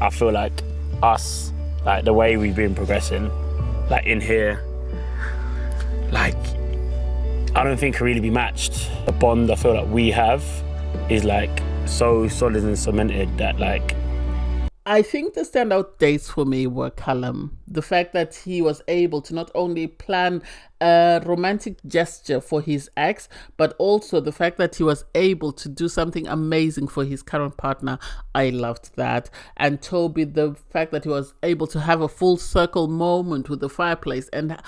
I feel like us, like the way we've been progressing, like in here, like I don't think can really be matched. The bond I feel like we have is like so solid and cemented that like. I think the standout dates for me were Callum. The fact that he was able to not only plan a romantic gesture for his ex, but also the fact that he was able to do something amazing for his current partner. I loved that. And Toby, the fact that he was able to have a full circle moment with the fireplace and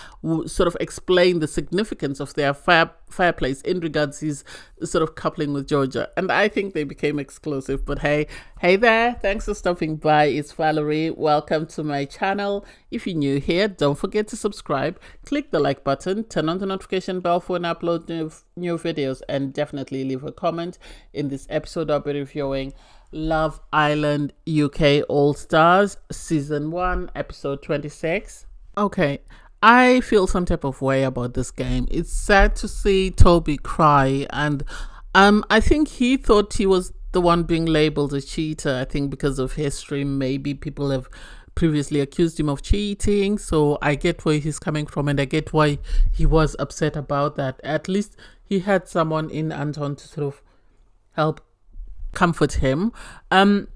sort of explain the significance of their fireplace in regards to his sort of coupling with Georgia. And I think they became exclusive. But hey there, thanks for stopping by. It's Valerie. Welcome to my channel. If you're new here, don't forget to subscribe, click the like button, turn on the notification bell for when I upload new videos, and definitely leave a comment. In this episode, I'll be reviewing Love Island UK All Stars Season 1, Episode 26. Okay, I feel some type of way about this game. It's sad to see Toby cry, and I think he thought he was the one being labeled a cheater. I think because of history, maybe people have previously accused him of cheating, so I get where he's coming from, and I get why he was upset about that. At least he had someone in Anton to sort of help comfort him. In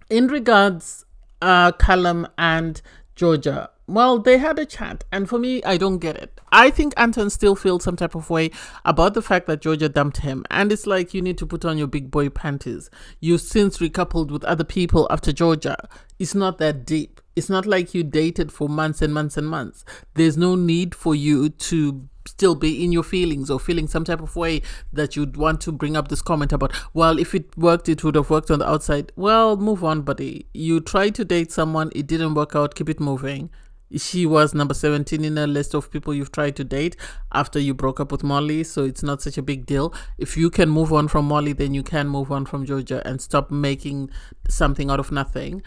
regards Callum and Georgia, well, they had a chat, and for me, I don't get it. I think Anton still feels some type of way about the fact that Georgia dumped him, and it's like you need to put on your big boy panties. You've since recoupled with other people after Georgia. It's not that deep. It's not like you dated for months and months and months. There's no need for you to still be in your feelings or feeling some type of way that you'd want to bring up this comment about, well, if it worked, it would have worked on the outside. Well, move on, buddy. You tried to date someone, it didn't work out, keep it moving. She was number 17 in a list of people you've tried to date after you broke up with Molly, so it's not such a big deal. If you can move on from Molly, then you can move on from Georgia and stop making something out of nothing.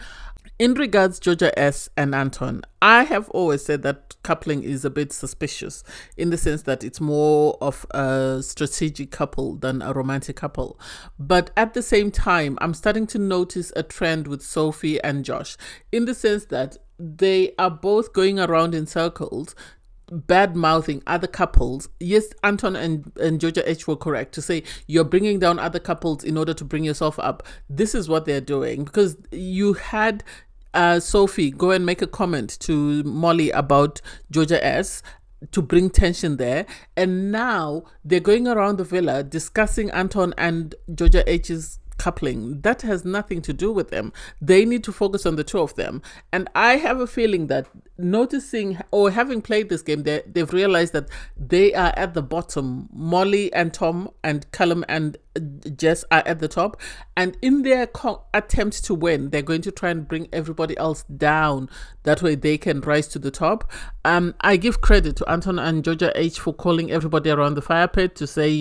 In regards Georgia S and Anton, I have always said that coupling is a bit suspicious in the sense that it's more of a strategic couple than a romantic couple. But at the same time, I'm starting to notice a trend with Sophie and Josh in the sense that they are both going around in circles bad mouthing other couples. Yes, Anton and Georgia H were correct to say you're bringing down other couples in order to bring yourself up. This is what they're doing, because you had Sophie go and make a comment to Molly about Georgia S to bring tension there, and now they're going around the villa discussing Anton and Georgia H's coupling. That has nothing to do with them. They need to focus on the two of them. And I have a feeling that noticing or having played this game, they've realized that they are at the bottom. Molly and Tom and Callum and Jess are at the top, and in their attempt to win, they're going to try and bring everybody else down. That way they can rise to the top. I give credit to Anton and Georgia H for calling everybody around the fire pit to say,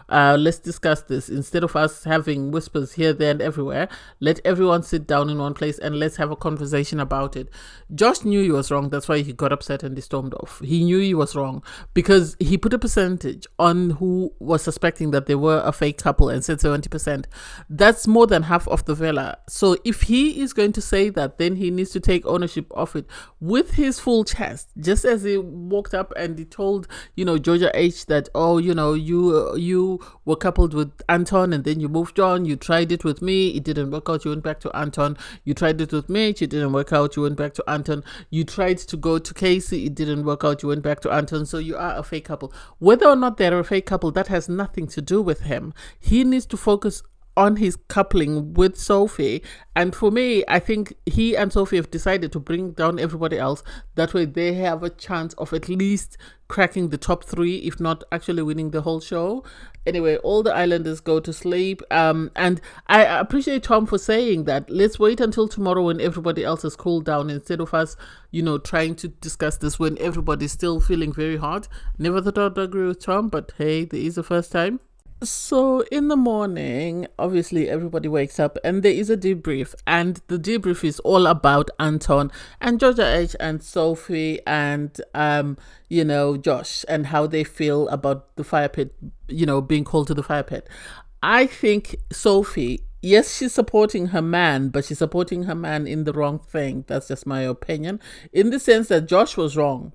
let's discuss this. Instead of us having whispers here, there, and everywhere, let everyone sit down in one place and let's have a conversation about it. Josh knew he was wrong. That's why he got upset and he stormed off. He knew he was wrong because he put a percentage on who was suspecting that they were a fake couple and said 70%. That's more than half of the villa. So if he is going to say that, then he needs to take ownership of it with his full chest. Just as he walked up and he told, Georgia H that, you were coupled with Anton and then you moved on. You tried it with me. It didn't work out. You went back to Anton. You tried it with Mitch. It didn't work out. You went back to Anton. You tried to go to Casey. It didn't work out. You went back to Anton. So you are a fake couple. Whether or not they're a fake couple, that has nothing to do with him. He needs to focus on his coupling with Sophie. And for me, I think he and Sophie have decided to bring down everybody else. That way they have a chance of at least cracking the top 3, if not actually winning the whole show. Anyway, all the islanders go to sleep. And I appreciate Tom for saying that. Let's wait until tomorrow when everybody else has cooled down instead of us, trying to discuss this when everybody's still feeling very hot. Never thought I'd agree with Tom, but hey, there is a first time. So in the morning, obviously everybody wakes up and there is a debrief, and the debrief is all about Anton and Georgia H and Sophie and Josh and how they feel about the fire pit, being called to the fire pit. I think Sophie Yes, she's supporting her man, but she's supporting her man in the wrong thing. That's just my opinion. In the sense that Josh was wrong.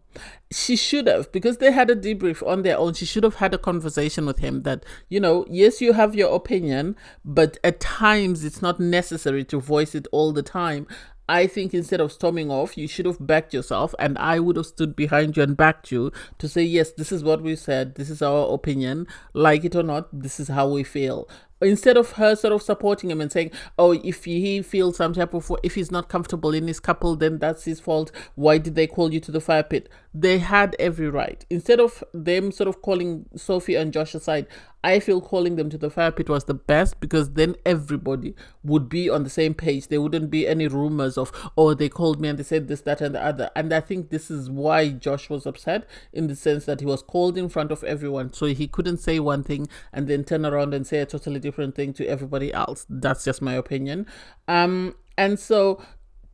She should have, because they had a debrief on their own, she should have had a conversation with him that, yes, you have your opinion, but at times it's not necessary to voice it all the time. I think instead of storming off, you should have backed yourself, and I would have stood behind you and backed you to say, yes, this is what we said, this is our opinion, like it or not, this is how we feel. Instead of her sort of supporting him and saying, oh, if he feels some type of, if he's not comfortable in his couple, then that's his fault. Why did they call you to the fire pit? They had every right. Instead of them sort of calling Sophie and Josh aside, I feel calling them to the fire pit was the best, because then everybody would be on the same page. There wouldn't be any rumors of, oh, they called me and they said this, that, and the other. And I think this is why Josh was upset, in the sense that he was called in front of everyone. So he couldn't say one thing and then turn around and say a totally different thing to everybody else. That's just my opinion. And so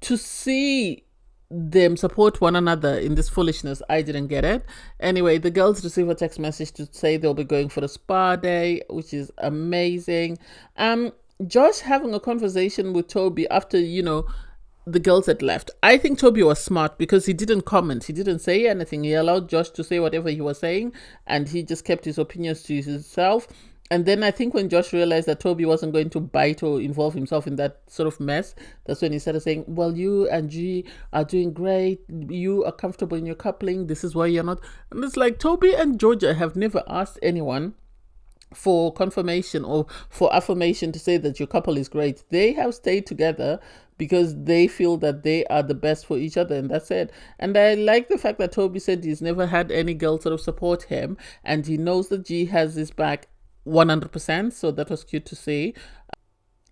to see them support one another in this foolishness, I didn't get it. Anyway, the girls receive a text message to say they'll be going for a spa day, which is amazing. Josh having a conversation with Toby after, the girls had left. I think Toby was smart, because he didn't comment. He didn't say anything. He allowed Josh to say whatever he was saying, and he just kept his opinions to himself. And then I think when Josh realized that Toby wasn't going to bite or involve himself in that sort of mess, that's when he started saying, well, you and G are doing great. You are comfortable in your coupling. This is why you're not. And it's like, Toby and Georgia have never asked anyone for confirmation or for affirmation to say that your couple is great. They have stayed together because they feel that they are the best for each other, and that's it. And I like the fact that Toby said he's never had any girl sort of support him, and he knows that G has his back 100%. So that was cute to see.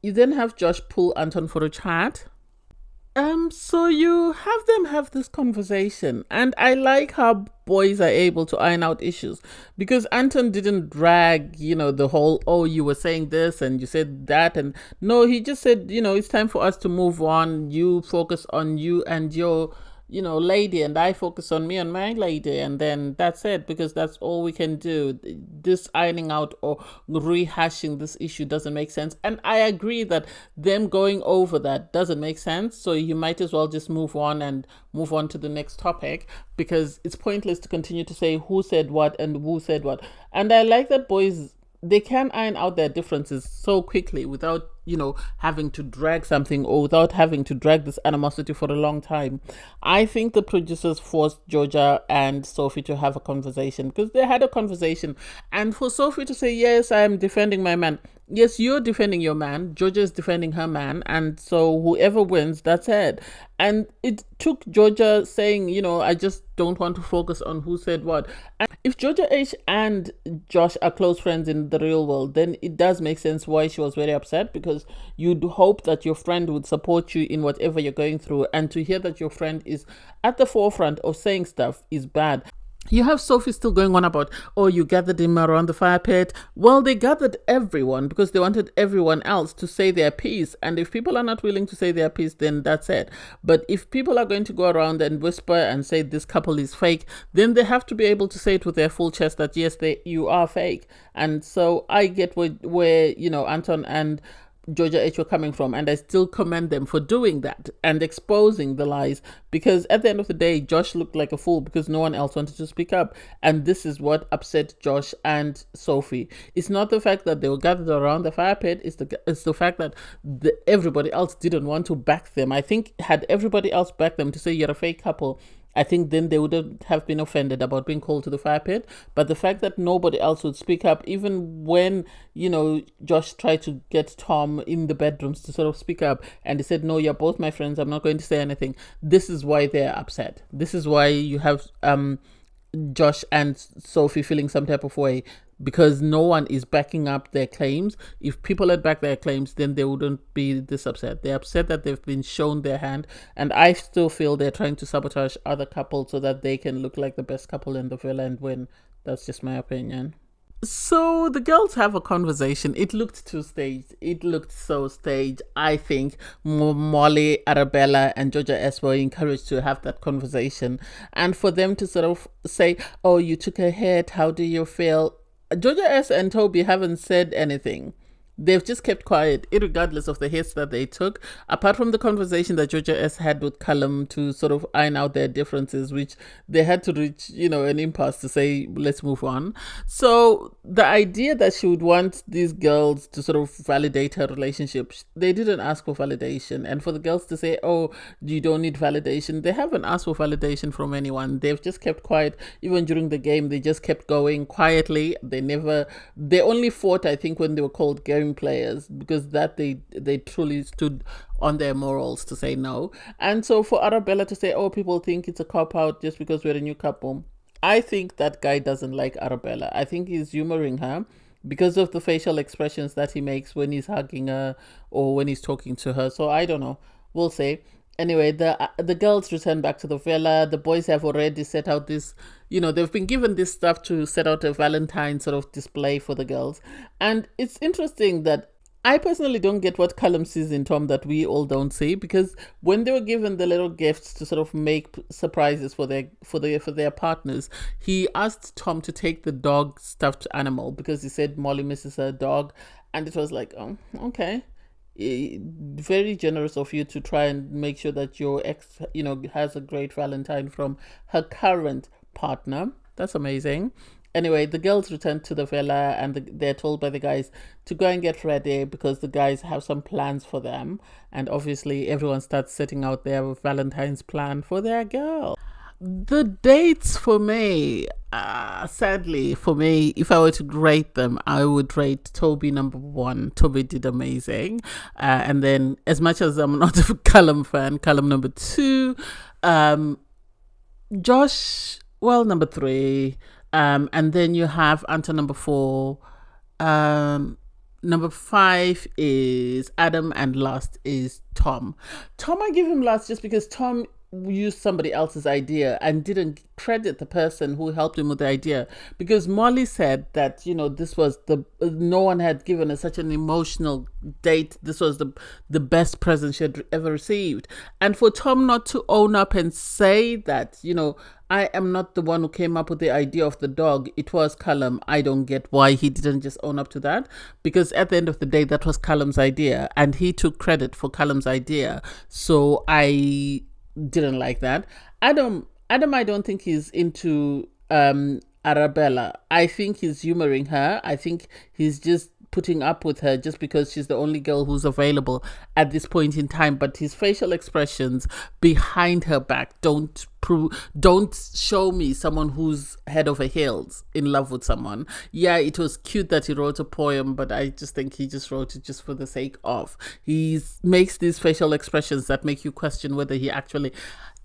You then have Josh pull Anton for a chat. So you have them have this conversation, and I like how boys are able to iron out issues, because Anton didn't drag, the whole, oh, you were saying this and you said that, and no, he just said, it's time for us to move on. You focus on you and your lady, and I focus on me and my lady, and then that's it, because that's all we can do. This ironing out or rehashing this issue doesn't make sense, and I agree that them going over that doesn't make sense. So you might as well just move on to the next topic, because it's pointless to continue to say who said what and who said what. And I like that boys, they can iron out their differences so quickly without having to drag something, or without having to drag this animosity for a long time. I think the producers forced Georgia and Sophie to have a conversation, because they had a conversation, and for Sophie to say, yes, I am defending my man. Yes, you're defending your man, Georgia is defending her man, and so whoever wins, that's it. And it took Georgia saying, I just don't want to focus on who said what. And if Georgia H and Josh are close friends in the real world, then it does make sense why she was very upset, because you'd hope that your friend would support you in whatever you're going through, and to hear that your friend is at the forefront of saying stuff is bad. You have Sophie still going on about, oh, you gathered him around the fire pit. Well, they gathered everyone because they wanted everyone else to say their piece. And if people are not willing to say their piece, then that's it. But if people are going to go around and whisper and say this couple is fake, then they have to be able to say it with their full chest that, yes, you are fake. And so I get where Anton and Georgia H were coming from, and I still commend them for doing that and exposing the lies, because at the end of the day, Josh looked like a fool because no one else wanted to speak up, and this is what upset Josh and Sophie. It's not the fact that they were gathered around the fire pit, it's the fact that everybody else didn't want to back them. I think had everybody else backed them to say you're a fake couple, I think then they wouldn't have been offended about being called to the fire pit. But the fact that nobody else would speak up, even when, Josh tried to get Tom in the bedrooms to sort of speak up, and he said, no, you're both my friends, I'm not going to say anything. This is why they're upset. This is why you have Josh and Sophie feeling some type of way, because no one is backing up their claims. If people had backed their claims, then they wouldn't be this upset. They're upset that they've been shown their hand, and I still feel they're trying to sabotage other couples so that they can look like the best couple in the villa and win. That's just my opinion. So the girls have a conversation. It looked too staged. It looked so staged. I think Molly, Arabella, and Georgia S were encouraged to have that conversation, and for them to sort of say, oh, you took a hit, how do you feel? Georgia S and Toby haven't said anything. they've just kept quiet, regardless of the hits that they took. Apart from the conversation that Georgia S had with Callum to sort of iron out their differences, which they had to reach, an impasse to say, let's move on. So the idea that she would want these girls to sort of validate her relationship, they didn't ask for validation. And for the girls to say, oh, you don't need validation, they haven't asked for validation from anyone. They've just kept quiet. Even during the game, they just kept going quietly. They only fought, I think, when they were called game players, because that they truly stood on their morals to say no. And so for Arabella to say, oh, people think it's a cop out just because we're a new couple, I think that guy doesn't like Arabella. I think he's humoring her because of the facial expressions that he makes when he's hugging her or when he's talking to her. So I don't know. We'll see. Anyway, the girls return back to the villa. The boys have already set out this, they've been given this stuff to set out a Valentine sort of display for the girls. And it's interesting that I personally don't get what Callum sees in Tom that we all don't see, because when they were given the little gifts to sort of make surprises for their partners, he asked Tom to take the dog stuffed animal because he said Molly misses her dog, and it was like, oh, okay. Very generous of you to try and make sure that your ex, has a great Valentine from her current partner. That's amazing. Anyway, the girls return to the villa and they're told by the guys to go and get ready because the guys have some plans for them. And obviously, everyone starts setting out their Valentine's plan for their girl. The dates for me, sadly for me, if I were to rate them, I would rate Toby number 1. Toby did amazing. And then, as much as I'm not a Callum fan, Callum number 2. Josh, well, number 3. And then you have Anton number 4. Number 5 is Adam, and last is Tom. Tom, I give him last just because Tom used somebody else's idea and didn't credit the person who helped him with the idea, because Molly said that this was no one had given her such an emotional date. This was the best present she had ever received. And for Tom not to own up and say that I am not the one who came up with the idea of the dog, it was Callum. I don't get why he didn't just own up to that, because at the end of the day, that was Callum's idea and he took credit for Callum's idea. So I didn't like that. Adam, I don't think he's into Arabella. I think he's humoring her. I think he's just putting up with her just because she's the only girl who's available at this point in time. But his facial expressions behind her back don't show me someone who's head over heels in love with someone. Yeah, it was cute that he wrote a poem, but I just think he just wrote it just for the sake of. He makes these facial expressions that make you question whether he actually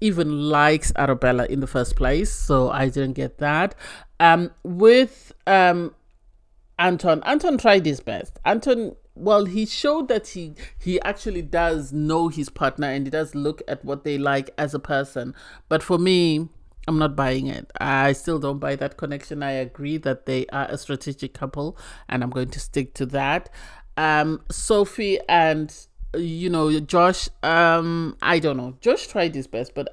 even likes Arabella in the first place. So I didn't get that. With Anton tried his best. Anton, well, he showed that he actually does know his partner and he does look at what they like as a person. But for me, I'm not buying it. I still don't buy that connection. I agree that they are a strategic couple and I'm going to stick to that. Sophie and Josh, I don't know. Josh tried his best, but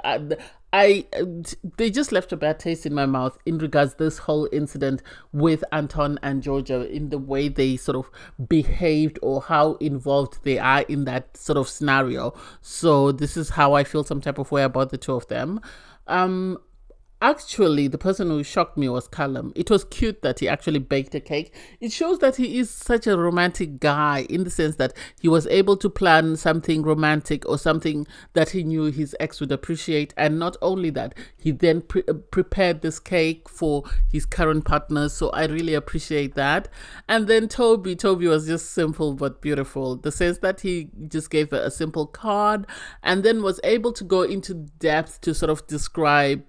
they just left a bad taste in my mouth in regards to this whole incident with Anton and Georgia, in the way they sort of behaved or how involved they are in that sort of scenario. So this is how I feel some type of way about the two of them. Actually, the person who shocked me was Callum. It was cute that he actually baked a cake. It shows that he is such a romantic guy, in the sense that he was able to plan something romantic or something that he knew his ex would appreciate. And not only that, he then prepared this cake for his current partner. So I really appreciate that. And then Toby was just simple but beautiful. The sense that he just gave her a simple card and then was able to go into depth to sort of describe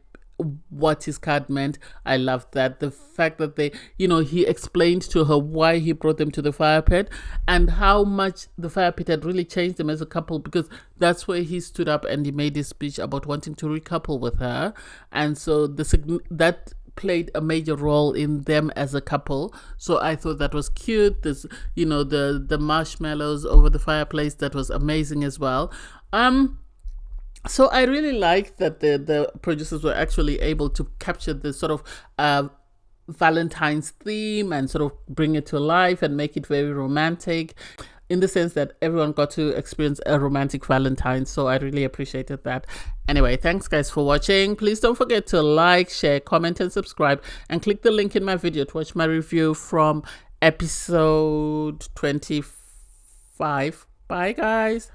what his card meant. I loved that. The fact that he explained to her why he brought them to the fire pit and how much the fire pit had really changed them as a couple, because that's where he stood up and he made his speech about wanting to recouple with her. And so that played a major role in them as a couple. So I thought that was cute. This, the marshmallows over the fireplace, that was amazing as well. So I really liked that the producers were actually able to capture the sort of Valentine's theme and sort of bring it to life and make it very romantic, in the sense that everyone got to experience a romantic Valentine. So I really appreciated that. Anyway, thanks guys for watching. Please don't forget to like, share, comment, and subscribe, and click the link in my video to watch my review from episode 25. Bye guys.